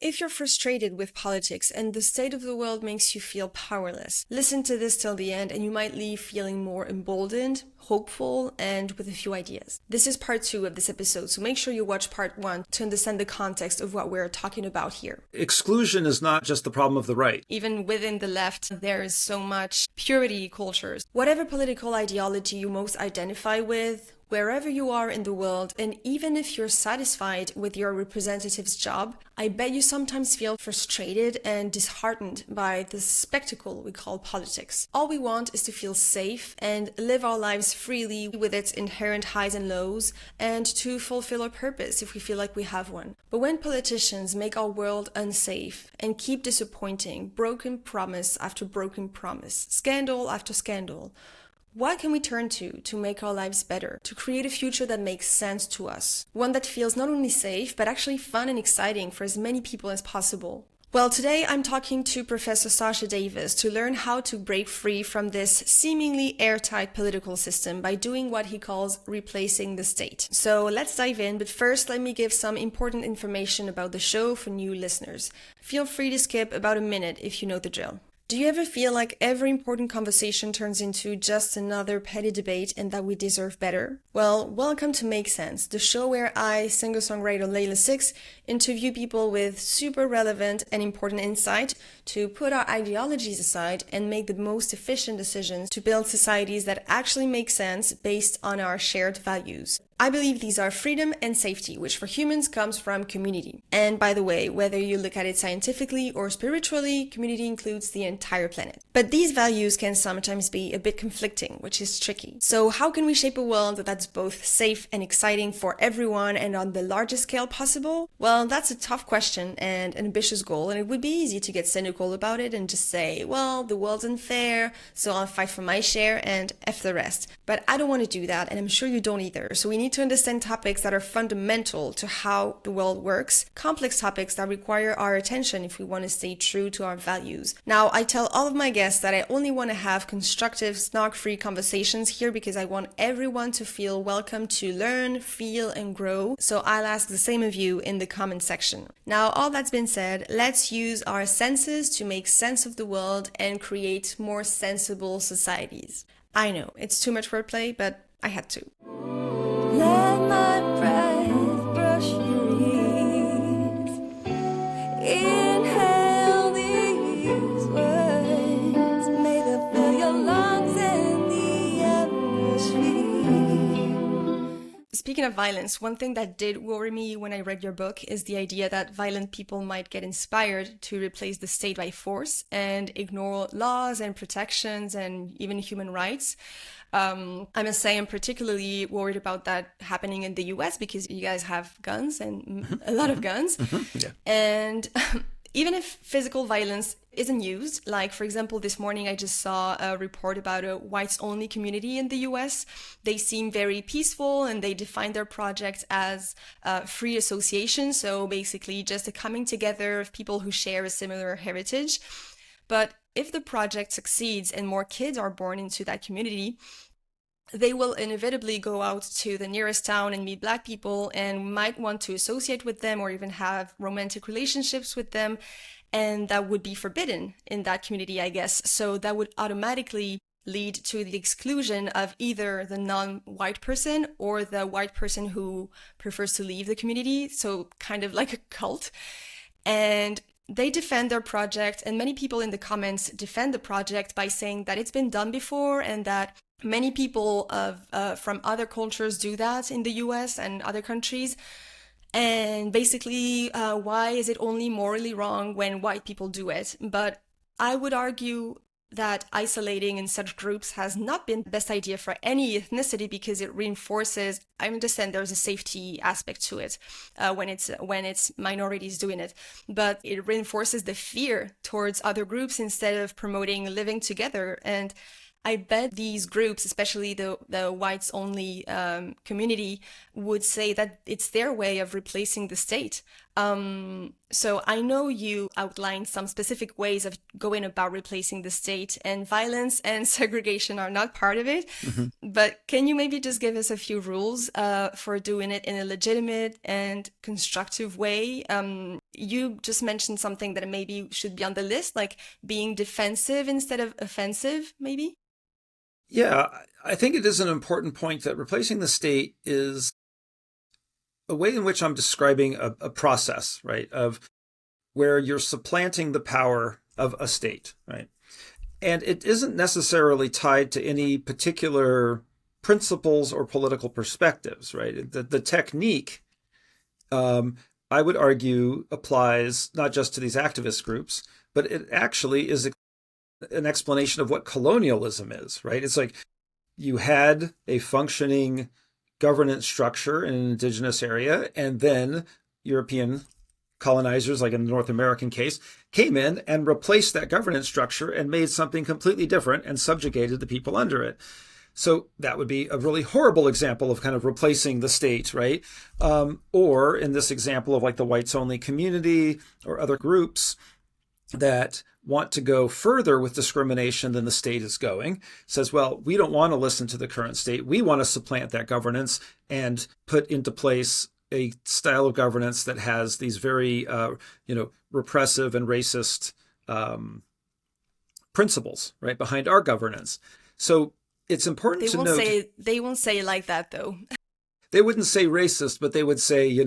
If you're frustrated with politics and the state of the world makes you feel powerless, listen to this till the end and you might leave feeling more emboldened, hopeful, and with a few ideas. This is part 2 of this episode, so make sure you watch part 1 to understand the context of what we're talking about here. Exclusion is not just the problem of the right. Even within the left, there is so much purity cultures. Whatever political ideology you most identify with, wherever you are in the world, and even if you're satisfied with your representative's job, I bet you sometimes feel frustrated and disheartened by the spectacle we call politics. All we want is to feel safe and live our lives freely with its inherent highs and lows, and to fulfill our purpose if we feel like we have one. But when politicians make our world unsafe and keep disappointing, broken promise after broken promise, scandal after scandal, what can we turn to make our lives better, to create a future that makes sense to us? One that feels not only safe, but actually fun and exciting for as many people as possible. Well, today I'm talking to Professor Sasha Davis to learn how to break free from this seemingly airtight political system by doing what he calls replacing the state. So let's dive in, but first let me give some important information about the show for new listeners. Feel free to skip about a minute if you know the drill. Do you ever feel like every important conversation turns into just another petty debate and that we deserve better? Well, welcome to Make Sense, the show where I, singer-songwriter Leïla Six, interview people with super relevant and important insight to put our ideologies aside and make the most efficient decisions to build societies that actually make sense based on our shared values. I believe these are freedom and safety, which for humans comes from community. And by the way, whether you look at it scientifically or spiritually, community includes the entire planet. But these values can sometimes be a bit conflicting, which is tricky. So how can we shape a world that's both safe and exciting for everyone and on the largest scale possible? Well, that's a tough question and an ambitious goal, and it would be easy to get cynical about it and just say, well, the world's unfair, so I'll fight for my share and F the rest. But I don't want to do that, and I'm sure you don't either. So we need to understand topics that are fundamental to how the world works, complex topics that require our attention if we want to stay true to our values. Now, I tell all of my guests that I only want to have constructive, snark-free conversations here because I want everyone to feel welcome to learn, feel, and grow. So I'll ask the same of you in the comment section. Now, all that's been said, let's use our senses to make sense of the world and create more sensible societies. I know, it's too much wordplay, but I had to. Let my breath brush your ears. Inhale these words. May they fill your lungs and the atmosphere. Speaking of violence, one thing that did worry me when I read your book is the idea that violent people might get inspired to replace the state by force and ignore laws and protections and even human rights. I must say I'm particularly worried about that happening in the US because you guys have guns and a lot of guns. Yeah. And even if physical violence isn't used, like for example, this morning I just saw a report about a whites-only community in the US. They seem very peaceful and they define their project as free association. So basically just a coming together of people who share a similar heritage. But if the project succeeds and more kids are born into that community, they will inevitably go out to the nearest town and meet Black people and might want to associate with them or even have romantic relationships with them. And that would be forbidden in that community, I guess. So that would automatically lead to the exclusion of either the non-white person or the white person who prefers to leave the community. So kind of like a cult. And they defend their project, and many people in the comments defend the project by saying that it's been done before and that many people from other cultures do that in the US and other countries. And basically, why is it only morally wrong when white people do it? But I would argue that isolating in such groups has not been the best idea for any ethnicity because it reinforces, I understand there's a safety aspect to it when it's minorities doing it, but it reinforces the fear towards other groups instead of promoting living together. And I bet these groups, especially the whites-only community, would say that it's their way of replacing the state. So I know you outlined some specific ways of going about replacing the state, and violence and segregation are not part of it. But can you maybe just give us a few rules for doing it in a legitimate and constructive way? You just mentioned something that maybe should be on the list, like being defensive instead of offensive, maybe? Yeah, I think it is an important point that replacing the state is a way in which I'm describing a process, right, of where you're supplanting the power of a state, right? And it isn't necessarily tied to any particular principles or political perspectives, right? The technique, I would argue, applies not just to these activist groups, but it actually is an explanation of what colonialism is, right? It's like you had a functioning governance structure in an indigenous area, and then European colonizers, like in the North American case, came in and replaced that governance structure and made something completely different and subjugated the people under it. So that would be a really horrible example of kind of replacing the state, right? Or in this example of like the whites only community or other groups that want to go further with discrimination than the state is going, says, well, we don't want to listen to the current state. We want to supplant that governance and put into place a style of governance that has these very, repressive and racist principles, right, behind our governance. So it's important to note. They won't say it like that, though. They wouldn't say racist, but they would say, they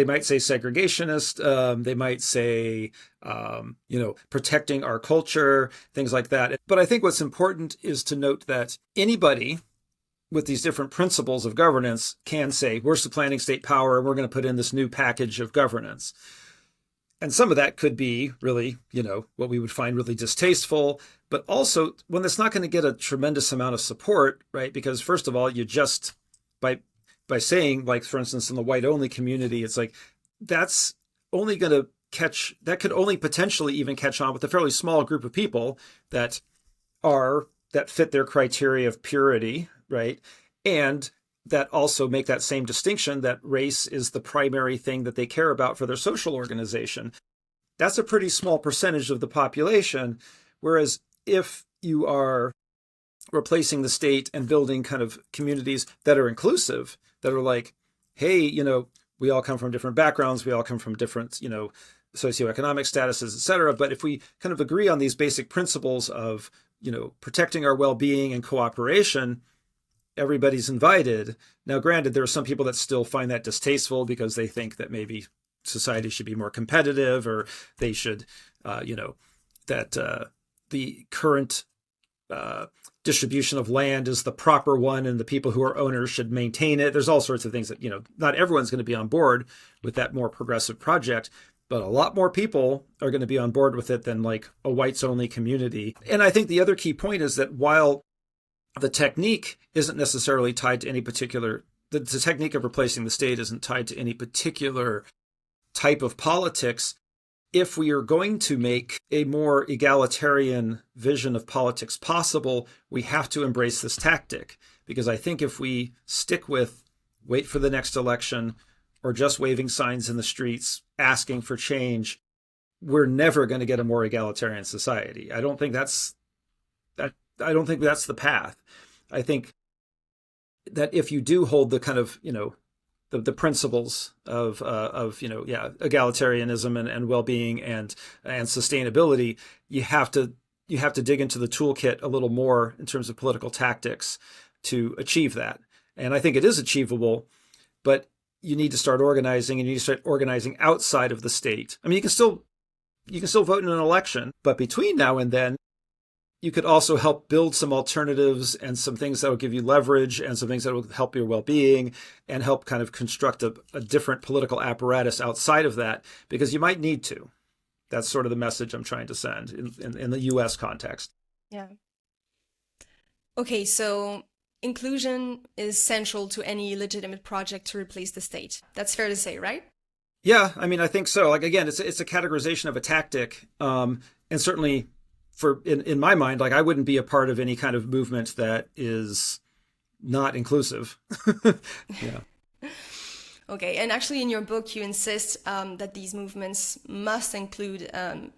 might say segregationist. They might say, protecting our culture, things like that. But I think what's important is to note that anybody with these different principles of governance can say, we're supplanting state power and we're going to put in this new package of governance. And some of that could be really, what we would find really distasteful, but also when it's not going to get a tremendous amount of support, right? Because first of all, you just, by saying, like, for instance, in the white only community, it's like, that's only going to that could only potentially even catch on with a fairly small group of people that fit their criteria of purity, right? And that also make that same distinction that race is the primary thing that they care about for their social organization. That's a pretty small percentage of the population. Whereas if you are replacing the state and building kind of communities that are inclusive, that are like, hey, we all come from different backgrounds, we all come from different, socioeconomic statuses, et cetera. But if we kind of agree on these basic principles of, protecting our well-being and cooperation, everybody's invited. Now, granted, there are some people that still find that distasteful because they think that maybe society should be more competitive, or they should, that the current distribution of land is the proper one and the people who are owners should maintain it. There's all sorts of things that, not everyone's going to be on board with that more progressive project, but a lot more people are going to be on board with it than like a whites only community. And I think the other key point is that while the technique isn't necessarily tied to any particular, the technique of replacing the state isn't tied to any particular type of politics. If we are going to make a more egalitarian vision of politics possible, we have to embrace this tactic. Because I think if we stick with wait for the next election or just waving signs in the streets, asking for change, we're never going to get a more egalitarian society. I don't think that's the path. I think that if you do hold the kind of, the principles of egalitarianism and well-being and sustainability, you have to dig into the toolkit a little more in terms of political tactics to achieve that. And I think it is achievable, but you need to start organizing, and you need to start organizing outside of the state. I mean, you can still vote in an election, but between now and then, you could also help build some alternatives and some things that will give you leverage and some things that will help your well-being and help kind of construct a different political apparatus outside of that, because you might need to. That's sort of the message I'm trying to send in the US context. Yeah. Okay, so inclusion is central to any legitimate project to replace the state. That's fair to say, right? Yeah, I mean, I think so. Like, again, it's a categorization of a tactic, and certainly in my mind, like, I wouldn't be a part of any kind of movement that is not inclusive. Yeah. Okay, and actually in your book, you insist that these movements must include and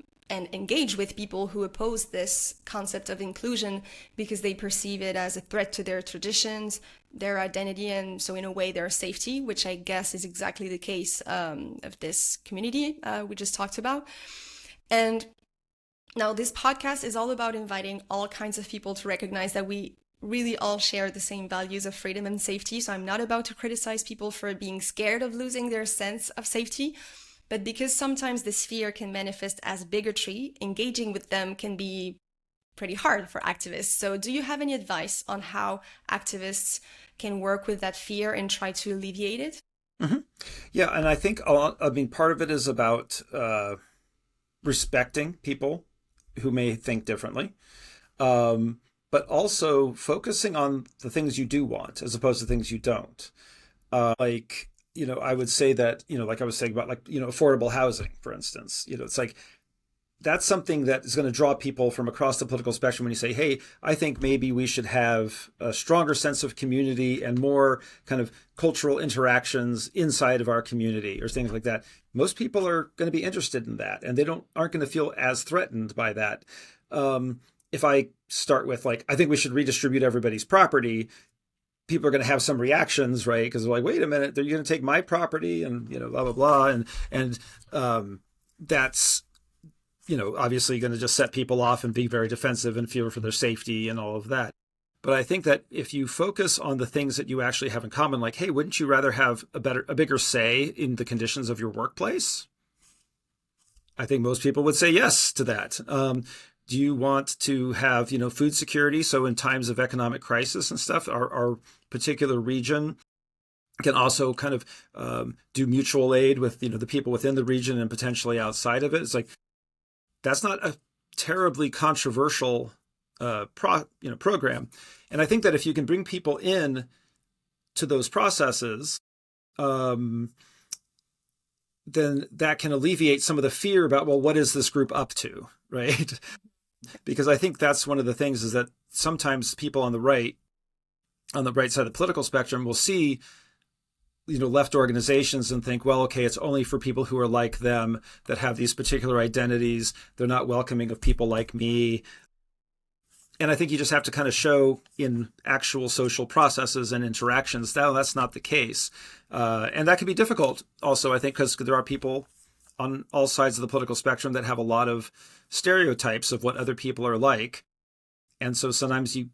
engage with people who oppose this concept of inclusion because they perceive it as a threat to their traditions, their identity, and so in a way their safety, which I guess is exactly the case of this community we just talked about. And now this podcast is all about inviting all kinds of people to recognize that we really all share the same values of freedom and safety. So I'm not about to criticize people for being scared of losing their sense of safety, but because sometimes this fear can manifest as bigotry, engaging with them can be pretty hard for activists. So do you have any advice on how activists can work with that fear and try to alleviate it? Mm-hmm. Yeah, and I think part of it is about respecting people who may think differently, but also focusing on the things you do want as opposed to things you don't. I would say that, like I was saying about affordable housing, for instance, it's like, that's something that is going to draw people from across the political spectrum when you say, hey, I think maybe we should have a stronger sense of community and more kind of cultural interactions inside of our community or things like that. Most people are going to be interested in that, and they aren't going to feel as threatened by that. If I start with I think we should redistribute everybody's property, people are going to have some reactions, right? Because they're like, wait a minute, you're going to take my property and, blah, blah, blah. And that's, obviously going to just set people off and be very defensive and fear for their safety and all of that. But I think that if you focus on the things that you actually have in common, like, hey, wouldn't you rather have a bigger say in the conditions of your workplace? I think most people would say yes to that. Do you want to have, food security? So in times of economic crisis and stuff, our particular region can also kind of do mutual aid with, the people within the region and potentially outside of it. It's like, that's not a terribly controversial program. And I think that if you can bring people in to those processes, then that can alleviate some of the fear about, well, what is this group up to, right? Because I think that's one of the things is that sometimes people on the right side of the political spectrum will see, left organizations and think, well, okay, it's only for people who are like them, that have these particular identities. They're not welcoming of people like me. And I think you just have to kind of show in actual social processes and interactions that that's not the case. And that can be difficult also, I think, because there are people on all sides of the political spectrum that have a lot of stereotypes of what other people are like. And so sometimes you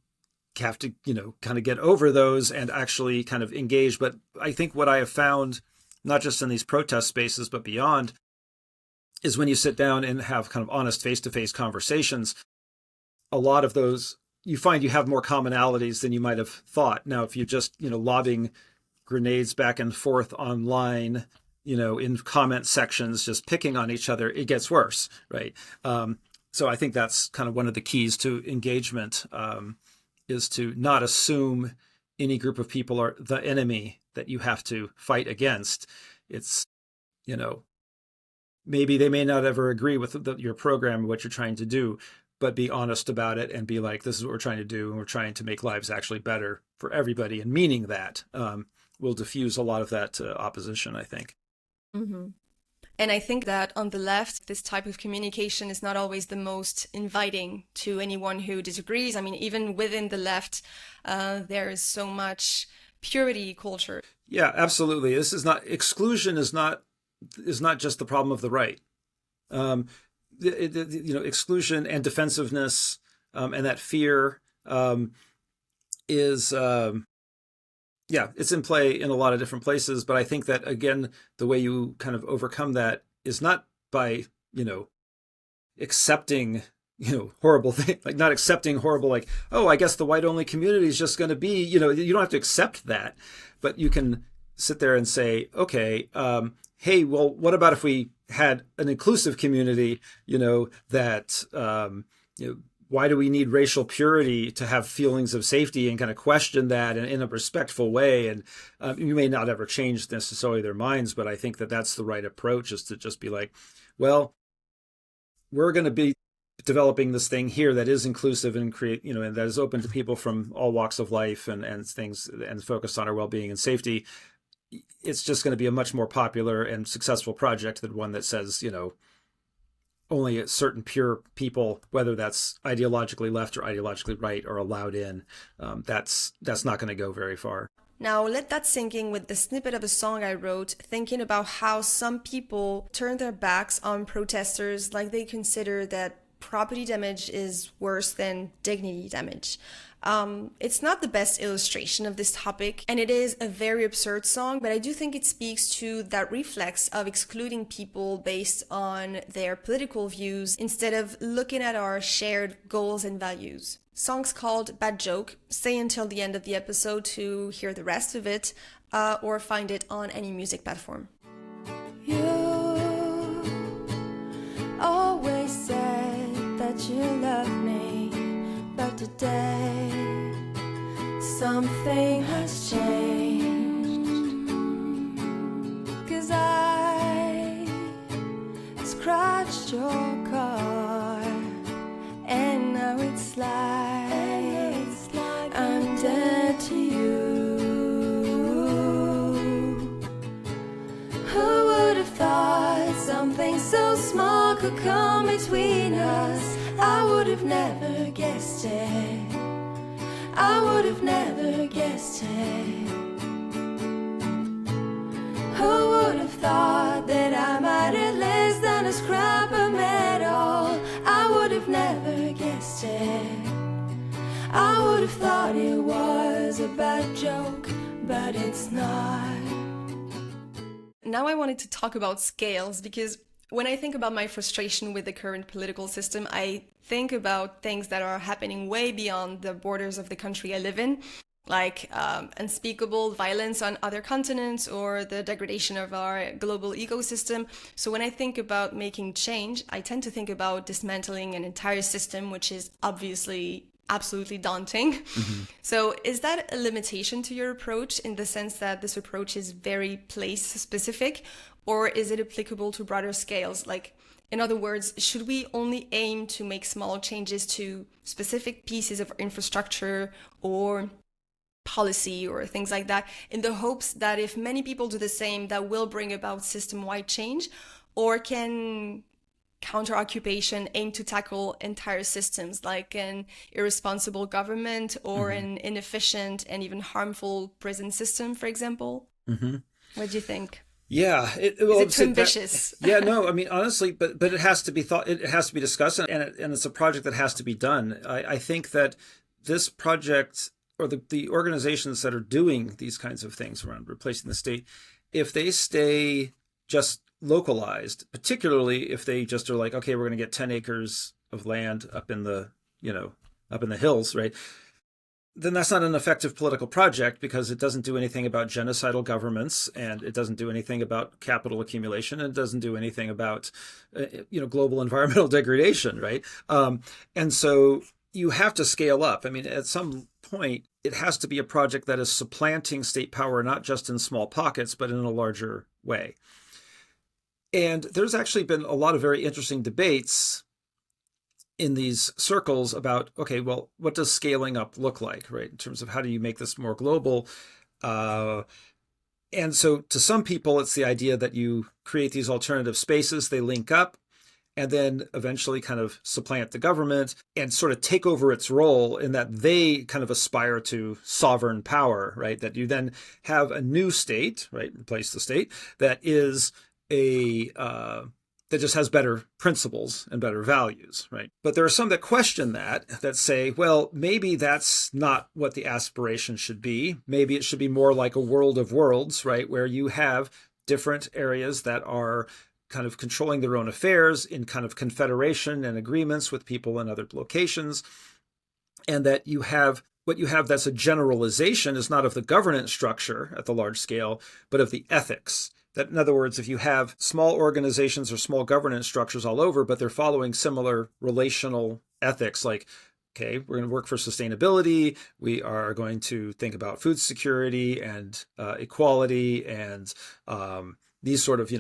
have to, kind of get over those and actually kind of engage. But I think what I have found, not just in these protest spaces, but beyond, is when you sit down and have kind of honest face-to-face conversations, a lot of those, you find you have more commonalities than you might have thought. Now, if you're just, lobbing grenades back and forth online, in comment sections, just picking on each other, it gets worse, right? So I think that's kind of one of the keys to engagement, is to not assume any group of people are the enemy that you have to fight against. It's, maybe they may not ever agree with your program, what you're trying to do, but be honest about it and be like, this is what we're trying to do, and we're trying to make lives actually better for everybody. And meaning that will diffuse a lot of that opposition, I think. Mm-hmm. And I think that on the left, this type of communication is not always the most inviting to anyone who disagrees. I mean, even within the left, there is so much purity culture. Yeah, absolutely. Exclusion is not just the problem of the right. Exclusion and defensiveness and that fear is it's in play in a lot of different places. But I think that, again, the way you kind of overcome that is not by, accepting, horrible things, like not accepting horrible, like, oh, I guess the white only community is just going to be, you don't have to accept that, but you can sit there and say, okay, hey, well, what about if we had an inclusive community, that, why do we need racial purity to have feelings of safety, and kind of question that in a respectful way? And you may not ever change necessarily their minds, but I think that that's the right approach, is to just be like, well, we're going to be developing this thing here that is inclusive and create, and that is open to people from all walks of life and things, and focused on our well-being and safety. it's just going to be a much more popular and successful project than one that says, only a certain pure people, whether that's ideologically left or ideologically right, are allowed in. That's not going to go very far. Now, let that sink in with the snippet of a song I wrote, thinking about how some people turn their backs on protesters like they consider that property damage is worse than dignity damage. It's not the best illustration of this topic, and it is a very absurd song, but I do think it speaks to that reflex of excluding people based on their political views instead of looking at our shared goals and values. Song's called Bad Joke. Stay until the end of the episode to hear the rest of it, or find it on any music platform. You always said that you loved me, but today something has changed. 'Cause I scratched your car, and now it's like I'm dead to you. Who would have thought something so small could come between us? I would have never guessed it. I would have never guessed it. Who would have thought that I mattered less than a scrap of metal? I would have never guessed it. I would have thought it was a bad joke, but it's not. Now I wanted to talk about scales, because when I think about my frustration with the current political system, I think about things that are happening way beyond the borders of the country I live in, like unspeakable violence on other continents or the degradation of our global ecosystem. So when I think about making change, I tend to think about dismantling an entire system, which is obviously absolutely daunting. Mm-hmm. So is that a limitation to your approach, in the sense that this approach is very place specific, or is it applicable to broader scales? Like, in other words, should we only aim to make small changes to specific pieces of infrastructure or policy or things like that, in the hopes that if many people do the same, that will bring about system-wide change? Or can counter-occupation aim to tackle entire systems, like an irresponsible government or an inefficient and even harmful prison system, for example? What do you think? Yeah, is it too ambitious? Yeah, no, I mean, honestly, but it has to be thought. It has to be discussed, and it's a project that has to be done. I think that this project, or the organizations that are doing these kinds of things around replacing the state, if they stay just localized, particularly if they just are like, okay, we're going to get 10 acres of land up in the hills, right? Then that's not an effective political project, because it doesn't do anything about genocidal governments, and it doesn't do anything about capital accumulation, and it doesn't do anything about global environmental degradation, right? And so you have to scale up. I mean, at some point, it has to be a project that is supplanting state power, not just in small pockets, but in a larger way. And there's actually been a lot of very interesting debates in these circles about, okay, well, what does scaling up look like, right? In terms of how do you make this more global? And so to some people, it's the idea that you create these alternative spaces, they link up, and then eventually kind of supplant the government and sort of take over its role, in that they kind of aspire to sovereign power, right? That you then have a new state, right? Replace the state that is that just has better principles and better values, right? But there are some that question that say, well, maybe that's not what the aspiration should be. Maybe it should be more like a world of worlds, right? Where you have different areas that are kind of controlling their own affairs in kind of confederation and agreements with people in other locations. And that what you have that's a generalization is not of the governance structure at the large scale, but of the ethics. That, in other words, if you have small organizations or small governance structures all over, but they're following similar relational ethics, like, okay, we're going to work for sustainability, we are going to think about food security and equality and these sort of,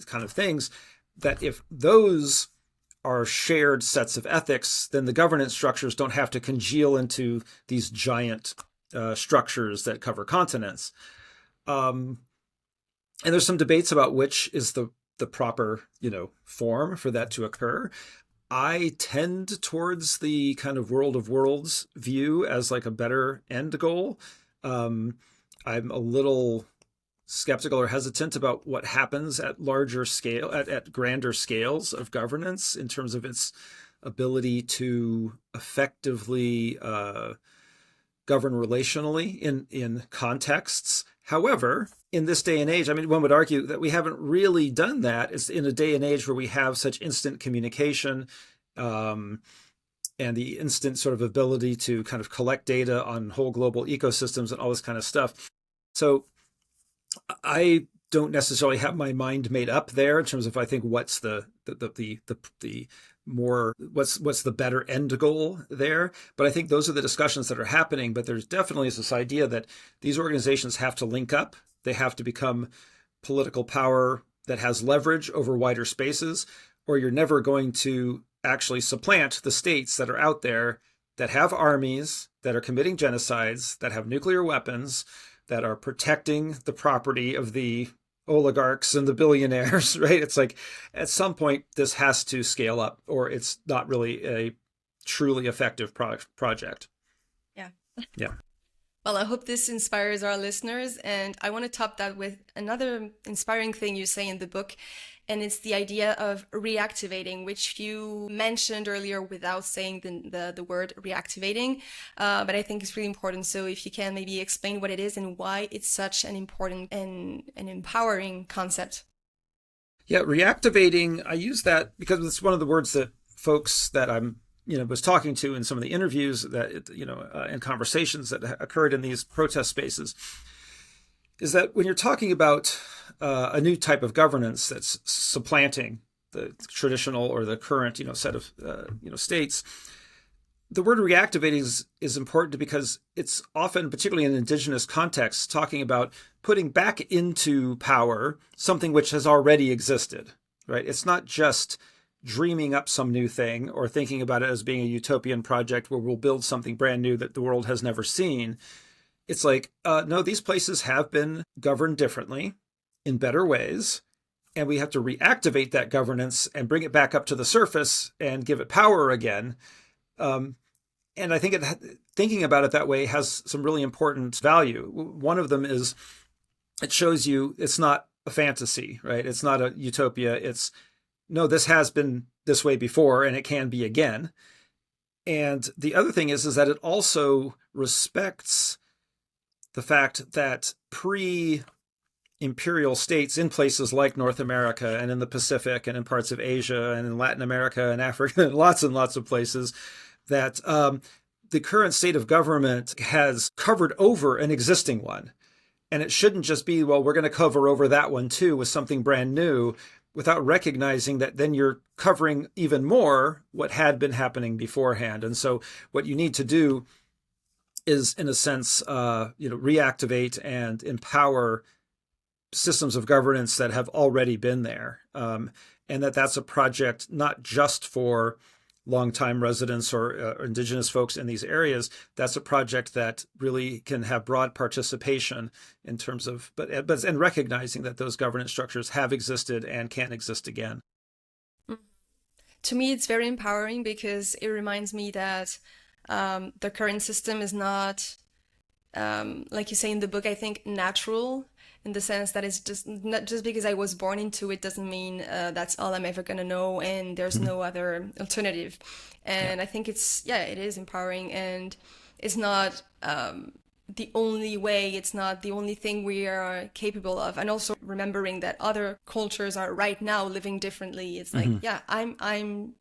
kind of things, that if those are shared sets of ethics, then the governance structures don't have to congeal into these giant structures that cover continents. And there's some debates about which is the proper, form for that to occur. I tend towards the kind of world of worlds view as like a better end goal. I'm a little skeptical or hesitant about what happens at larger scale, at grander scales of governance in terms of its ability to effectively govern relationally in contexts. However, in this day and age, I mean, one would argue that we haven't really done that. It's in a day and age where we have such instant communication and the instant sort of ability to kind of collect data on whole global ecosystems and all this kind of stuff. So I don't necessarily have my mind made up there in terms of I think what's the more what's the better end goal there. But I think those are the discussions that are happening. But there's definitely this idea that these organizations have to link up. They have to become political power that has leverage over wider spaces, or you're never going to actually supplant the states that are out there that have armies, that are committing genocides, that have nuclear weapons, that are protecting the property of the oligarchs and the billionaires, right? It's like at some point this has to scale up or it's not really a truly effective project. Yeah. Yeah. Well, I hope this inspires our listeners. And I want to top that with another inspiring thing you say in the book. And it's the idea of reactivating, which you mentioned earlier without saying the word reactivating. But I think it's really important. So if you can maybe explain what it is and why it's such an important and an empowering concept. Yeah, reactivating, I use that because it's one of the words that folks that I'm was talking to in some of the interviews that, and conversations that occurred in these protest spaces, is that when you're talking about a new type of governance that's supplanting the traditional or the current, set of, states, the word reactivating is important because it's often, particularly in indigenous contexts, talking about putting back into power something which has already existed, right? It's not just dreaming up some new thing or thinking about it as being a utopian project where we'll build something brand new that the world has never seen. It's like, no, these places have been governed differently in better ways, and we have to reactivate that governance and bring it back up to the surface and give it power again. And I think thinking about it that way has some really important value. One of them is it shows you it's not a fantasy, right? It's not a utopia. It's, no, this has been this way before and it can be again. And the other thing is that it also respects the fact that pre-imperial states in places like North America and in the Pacific and in parts of Asia and in Latin America and Africa and lots of places, that the current state of government has covered over an existing one. And it shouldn't just be, well, we're going to cover over that one too with something brand new, without recognizing that then you're covering even more what had been happening beforehand. And so what you need to do is, in a sense, reactivate and empower systems of governance that have already been there. And that's a project not just for longtime residents or indigenous folks in these areas. That's a project that really can have broad participation in terms of, and recognizing that those governance structures have existed and can exist again. To me, it's very empowering because it reminds me that the current system is not, like you say in the book, I think natural, in the sense that it's just not just because I was born into it doesn't mean that's all I'm ever going to know and there's no other alternative. And I think it is empowering, and it's not the only way, it's not the only thing we are capable of. And also remembering that other cultures are right now living differently. It's like,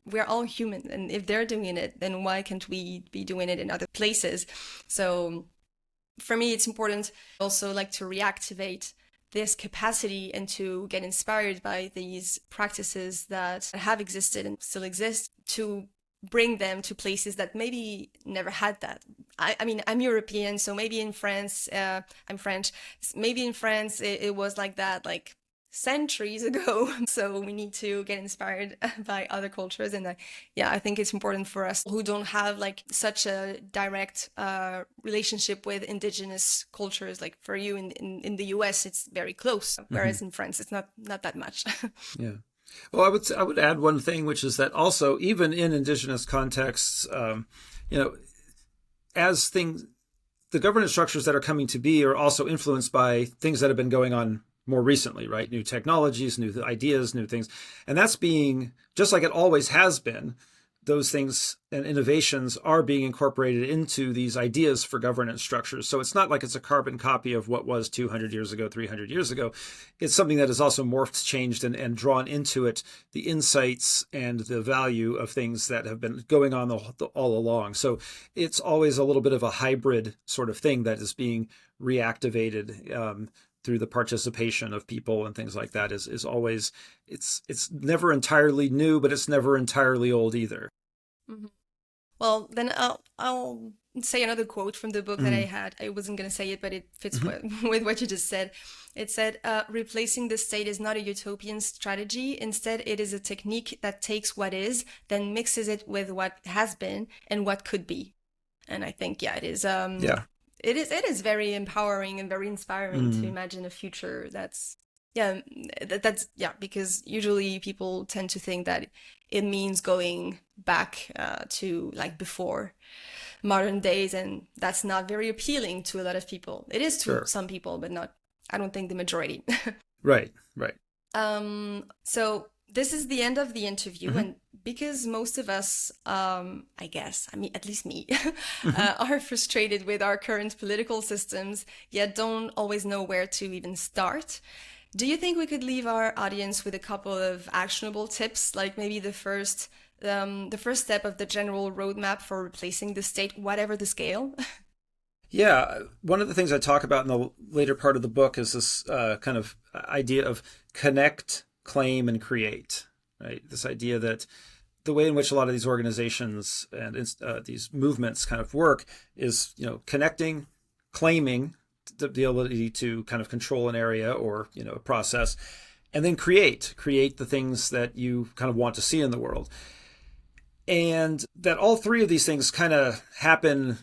we're all human, and if they're doing it, then why can't we be doing it in other places? So for me, it's important also like to reactivate this capacity and to get inspired by these practices that have existed and still exist, to bring them to places that maybe never had that. I mean, I'm European, so maybe in France, I'm French, maybe in France it was like that, like centuries ago. So we need to get inspired by other cultures. And yeah, I think it's important for us who don't have like such a direct relationship with indigenous cultures. Like for you in the US, it's very close, whereas in France, it's not that much. Yeah. Well, I would add one thing, which is that also even in indigenous contexts, as things, the governance structures that are coming to be are also influenced by things that have been going on more recently, right? New technologies, new ideas, new things. And that's being, just like it always has been, those things and innovations are being incorporated into these ideas for governance structures. So it's not like it's a carbon copy of what was 200 years ago, 300 years ago. It's something that has also morphed, changed, and drawn into it the insights and the value of things that have been going on all along. So it's always a little bit of a hybrid sort of thing that is being reactivated through the participation of people and things like that is always, it's never entirely new, but it's never entirely old either. Mm-hmm. Well, then I'll say another quote from the book that I had. I wasn't going to say it, but it fits with what you just said. It said, replacing the state is not a utopian strategy. Instead, it is a technique that takes what is, then mixes it with what has been and what could be. And I think, yeah, it is. It is very empowering and very inspiring to imagine a future that's because usually people tend to think that it means going back to like before modern days, and that's not very appealing to a lot of people. It is to some people, but not, I don't think, the majority. Right. So this is the end of the interview, and because most of us, I guess, I mean, at least me, are frustrated with our current political systems, yet don't always know where to even start. Do you think we could leave our audience with a couple of actionable tips, like maybe the first step of the general roadmap for replacing the state, whatever the scale? Yeah, one of the things I talk about in the later part of the book is this kind of idea of connect, claim, and create, right? This idea that the way in which a lot of these organizations and these movements kind of work is, connecting, claiming the ability to kind of control an area or, a process, and then create the things that you kind of want to see in the world. And that all three of these things kind of happen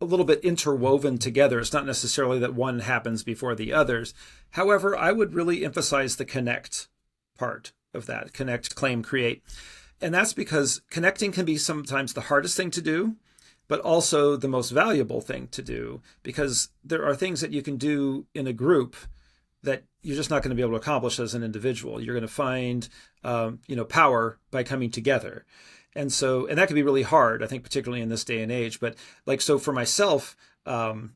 a little bit interwoven together. It's not necessarily that one happens before the others. However, I would really emphasize the connect part of that. Connect, claim, create. And that's because connecting can be sometimes the hardest thing to do, but also the most valuable thing to do, because there are things that you can do in a group that you're just not going to be able to accomplish as an individual. You're going to find, power by coming together. And that can be really hard, I think, particularly in this day and age. But so for myself, in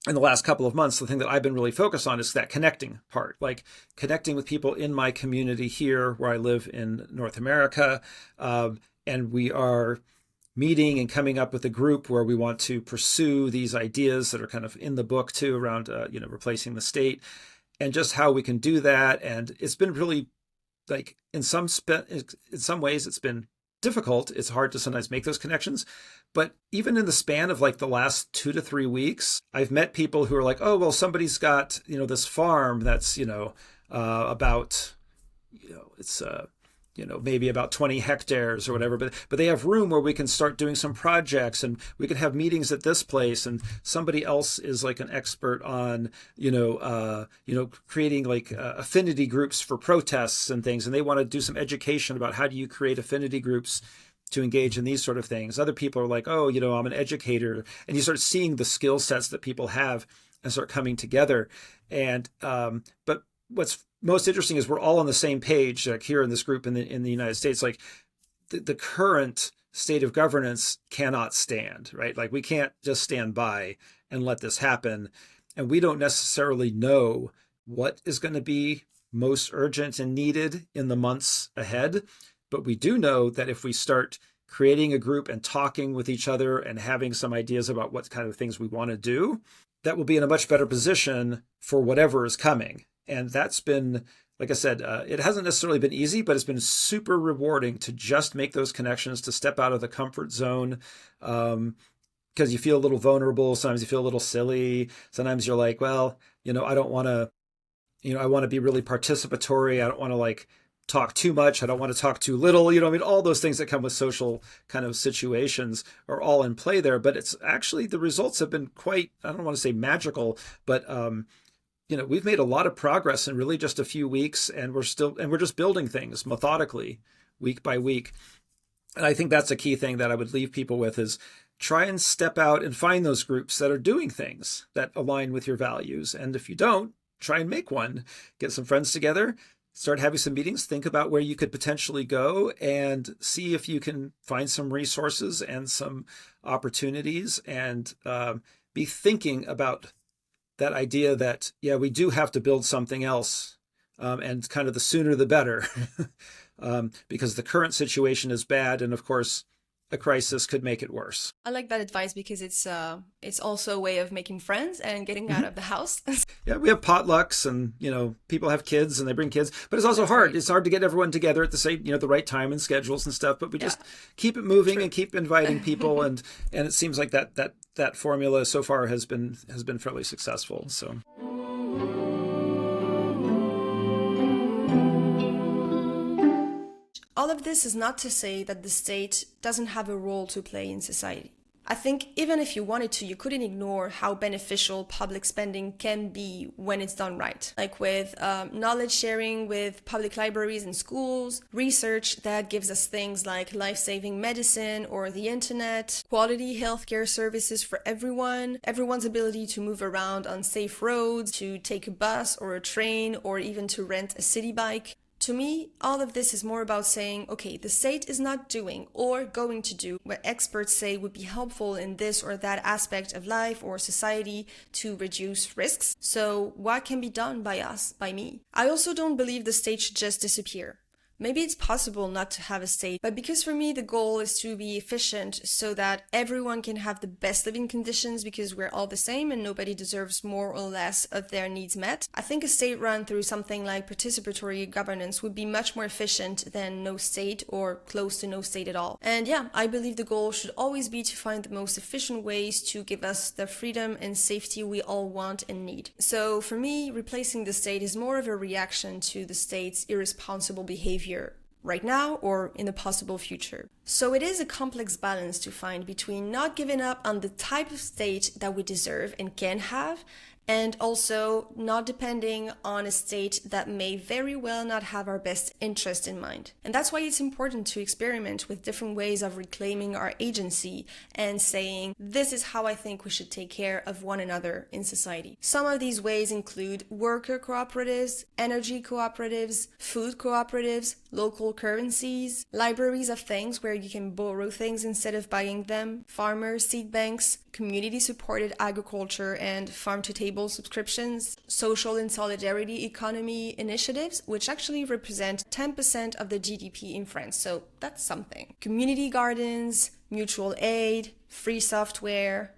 the last couple of months, the thing that I've been really focused on is that connecting part, like connecting with people in my community here where I live in North America. And we are meeting and coming up with a group where we want to pursue these ideas that are kind of in the book too, around, replacing the state, and just how we can do that. And it's been really, like, in some ways, it's been difficult. It's hard to sometimes make those connections. But even in the span of like the last 2 to 3 weeks, I've met people who are like, oh, well, somebody's got, this farm that's, about, it's, maybe about 20 hectares or whatever, but they have room where we can start doing some projects, and we can have meetings at this place, and somebody else is like an expert on, creating like affinity groups for protests and things. And they want to do some education about how do you create affinity groups to engage in these sort of things. Other people are like, oh, I'm an educator. And you start seeing the skill sets that people have and start coming together. And, but what's most interesting is we're all on the same page, like here in this group in the United States. Like the current state of governance cannot stand, right? Like we can't just stand by and let this happen. And we don't necessarily know what is going to be most urgent and needed in the months ahead. But we do know that if we start creating a group and talking with each other and having some ideas about what kind of things we want to do, that will be in a much better position for whatever is coming. And that's been, like I said, it hasn't necessarily been easy, but it's been super rewarding to just make those connections, to step out of the comfort zone, because you feel a little vulnerable. Sometimes you feel a little silly. Sometimes you're like, well, I don't want to I want to be really participatory. I don't want to like talk too much. I don't want to talk too little. I mean, all those things that come with social kind of situations are all in play there. But it's actually, the results have been quite, I don't want to say magical, but we've made a lot of progress in really just a few weeks, and we're just building things methodically, week by week. And I think that's a key thing that I would leave people with is try and step out and find those groups that are doing things that align with your values. And if you don't, try and make one. Get some friends together, start having some meetings, think about where you could potentially go, and see if you can find some resources and some opportunities, and be thinking about that idea that, yeah, we do have to build something else, and kind of the sooner the better, because the current situation is bad. And of course, a crisis could make it worse. I like that advice because it's also a way of making friends and getting out of the house. Yeah, we have potlucks, and people have kids and they bring kids, but it's also hard. Right. It's hard to get everyone together at the same, the right time and schedules and stuff. But we just keep it moving. True. And keep inviting people, and it seems like that formula so far has been fairly successful. So. All of this is not to say that the state doesn't have a role to play in society. I think even if you wanted to, you couldn't ignore how beneficial public spending can be when it's done right. Like with knowledge sharing with public libraries and schools, research that gives us things like life-saving medicine or the internet, quality healthcare services for everyone, everyone's ability to move around on safe roads, to take a bus or a train, or even to rent a city bike. To me, all of this is more about saying, okay, the state is not doing or going to do what experts say would be helpful in this or that aspect of life or society to reduce risks. So what can be done by us, by me? I also don't believe the state should just disappear. Maybe it's possible not to have a state, but because for me the goal is to be efficient so that everyone can have the best living conditions because we're all the same and nobody deserves more or less of their needs met, I think a state run through something like participatory governance would be much more efficient than no state or close to no state at all. And yeah, I believe the goal should always be to find the most efficient ways to give us the freedom and safety we all want and need. So for me, replacing the state is more of a reaction to the state's irresponsible behavior right now or in the possible future. So it is a complex balance to find between not giving up on the type of state that we deserve and can have, and also not depending on a state that may very well not have our best interest in mind. And that's why it's important to experiment with different ways of reclaiming our agency and saying, this is how I think we should take care of one another in society. Some of these ways include worker cooperatives, energy cooperatives, food cooperatives, local currencies, libraries of things where you can borrow things instead of buying them, farmer seed banks, community-supported agriculture and farm-to-table subscriptions, social and solidarity economy initiatives, which actually represent 10% of the GDP in France, so that's something. Community gardens, mutual aid, free software,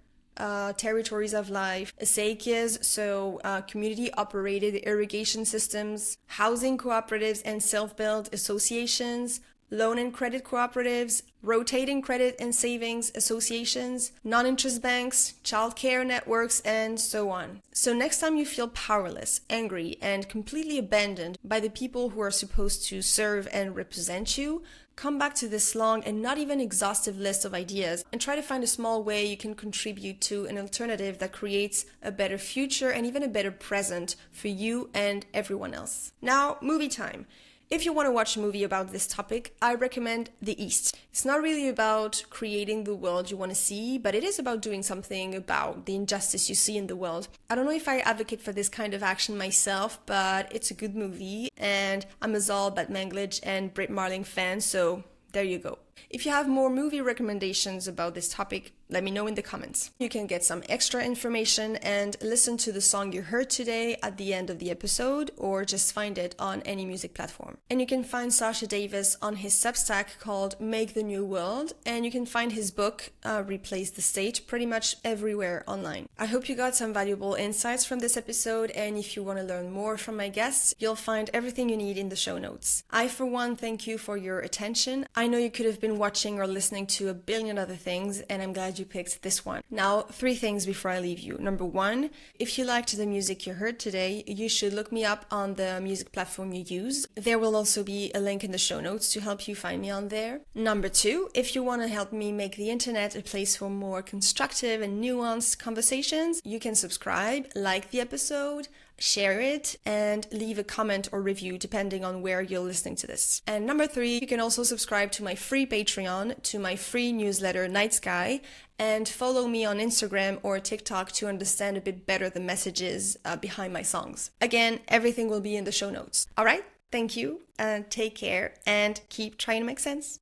territories of life, acequias, so community-operated irrigation systems, housing cooperatives and self-built associations, loan and credit cooperatives, rotating credit and savings associations, non-interest banks, childcare networks, and so on. So next time you feel powerless, angry, and completely abandoned by the people who are supposed to serve and represent you, come back to this long and not even exhaustive list of ideas and try to find a small way you can contribute to an alternative that creates a better future and even a better present for you and everyone else. Now, movie time. If you want to watch a movie about this topic, I recommend The East. It's not really about creating the world you want to see, but it is about doing something about the injustice you see in the world. I don't know if I advocate for this kind of action myself, but it's a good movie, and I'm a Zal Batmanglij and Brit Marling fan, so there you go. If you have more movie recommendations about this topic, let me know in the comments. You can get some extra information and listen to the song you heard today at the end of the episode, or just find it on any music platform. And you can find Sasha Davis on his Substack called Make the New World, and you can find his book, Replace the State, pretty much everywhere online. I hope you got some valuable insights from this episode, and if you want to learn more from my guests, you'll find everything you need in the show notes. I, for one, thank you for your attention. I know you could have been watching or listening to a billion other things, and I'm glad you picked this one. Now, 3 things before I leave you. Number 1, if you liked the music you heard today, you should look me up on the music platform you use. There will also be a link in the show notes to help you find me on there. Number 2, if you want to help me make the internet a place for more constructive and nuanced conversations, you can subscribe, like the episode, share it, and leave a comment or review depending on where you're listening to this. And number 3, you can also subscribe to my free Patreon, to my free newsletter Night Sky, and follow me on Instagram or TikTok to understand a bit better the messages behind my songs. Again, everything will be in the show notes. All right, thank you, and take care, and keep trying to make sense.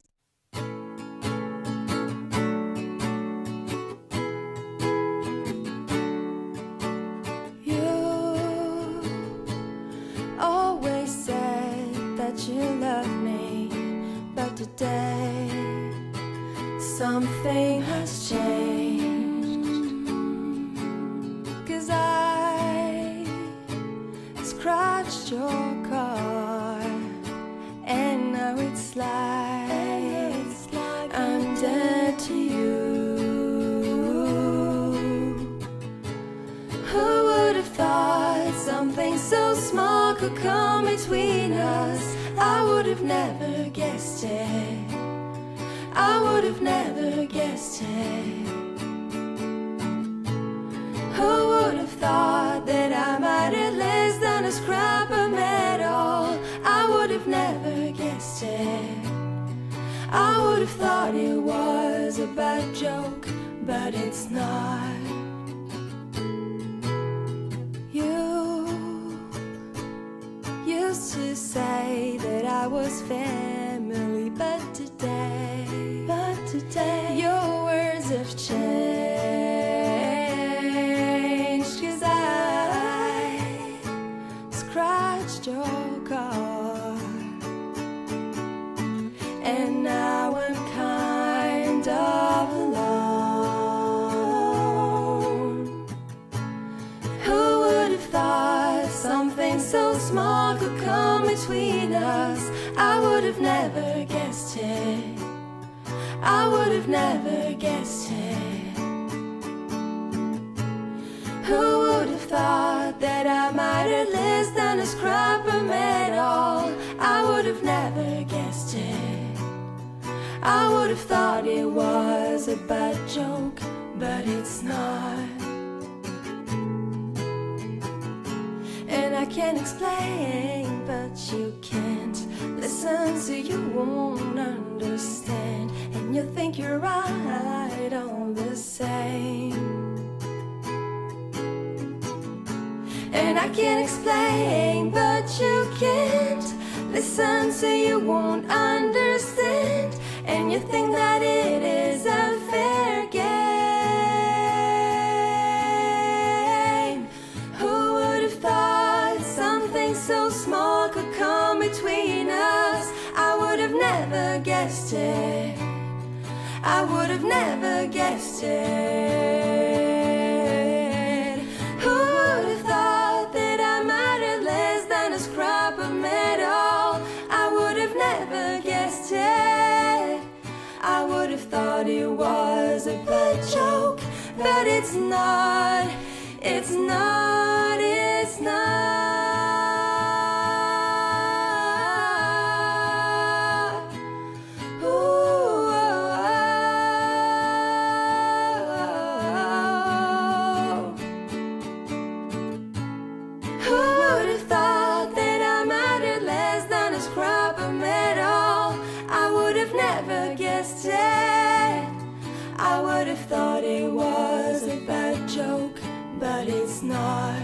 You love me, but today something has changed. 'Cause I scratched your car, and now it's like I'm dead to you. Who would have thought something so small could come between us? I would have never guessed it. I would have never guessed it. Who would have thought that I mattered less than a scrap of metal? I would have never guessed it. I would have thought it was a bad joke, but it's not. Used to say that I was family, but today your words have changed. 'Cause I scratched your car, and now I'm kind of alone. Who would have thought something so small could come between us? I would have never guessed it. I would have never guessed it. Who would have thought that I mattered less than a scrap of metal? I would have never guessed it. I would have thought it was a bad joke, but it's not. And I can't explain, but you can't listen, so you won't understand. And you think you're right all the same. And I can't explain, but you can't listen, so you won't understand. And you think that it is a fair game. Who would have thought something so small could come between us? I would have never guessed it. I would have never guessed it. Who would have thought that I mattered less than a scrap of metal? I would have never guessed it. I would have thought it was a bad joke, but it's not. It's not. It's not. I would have thought it was a bad joke, but it's not.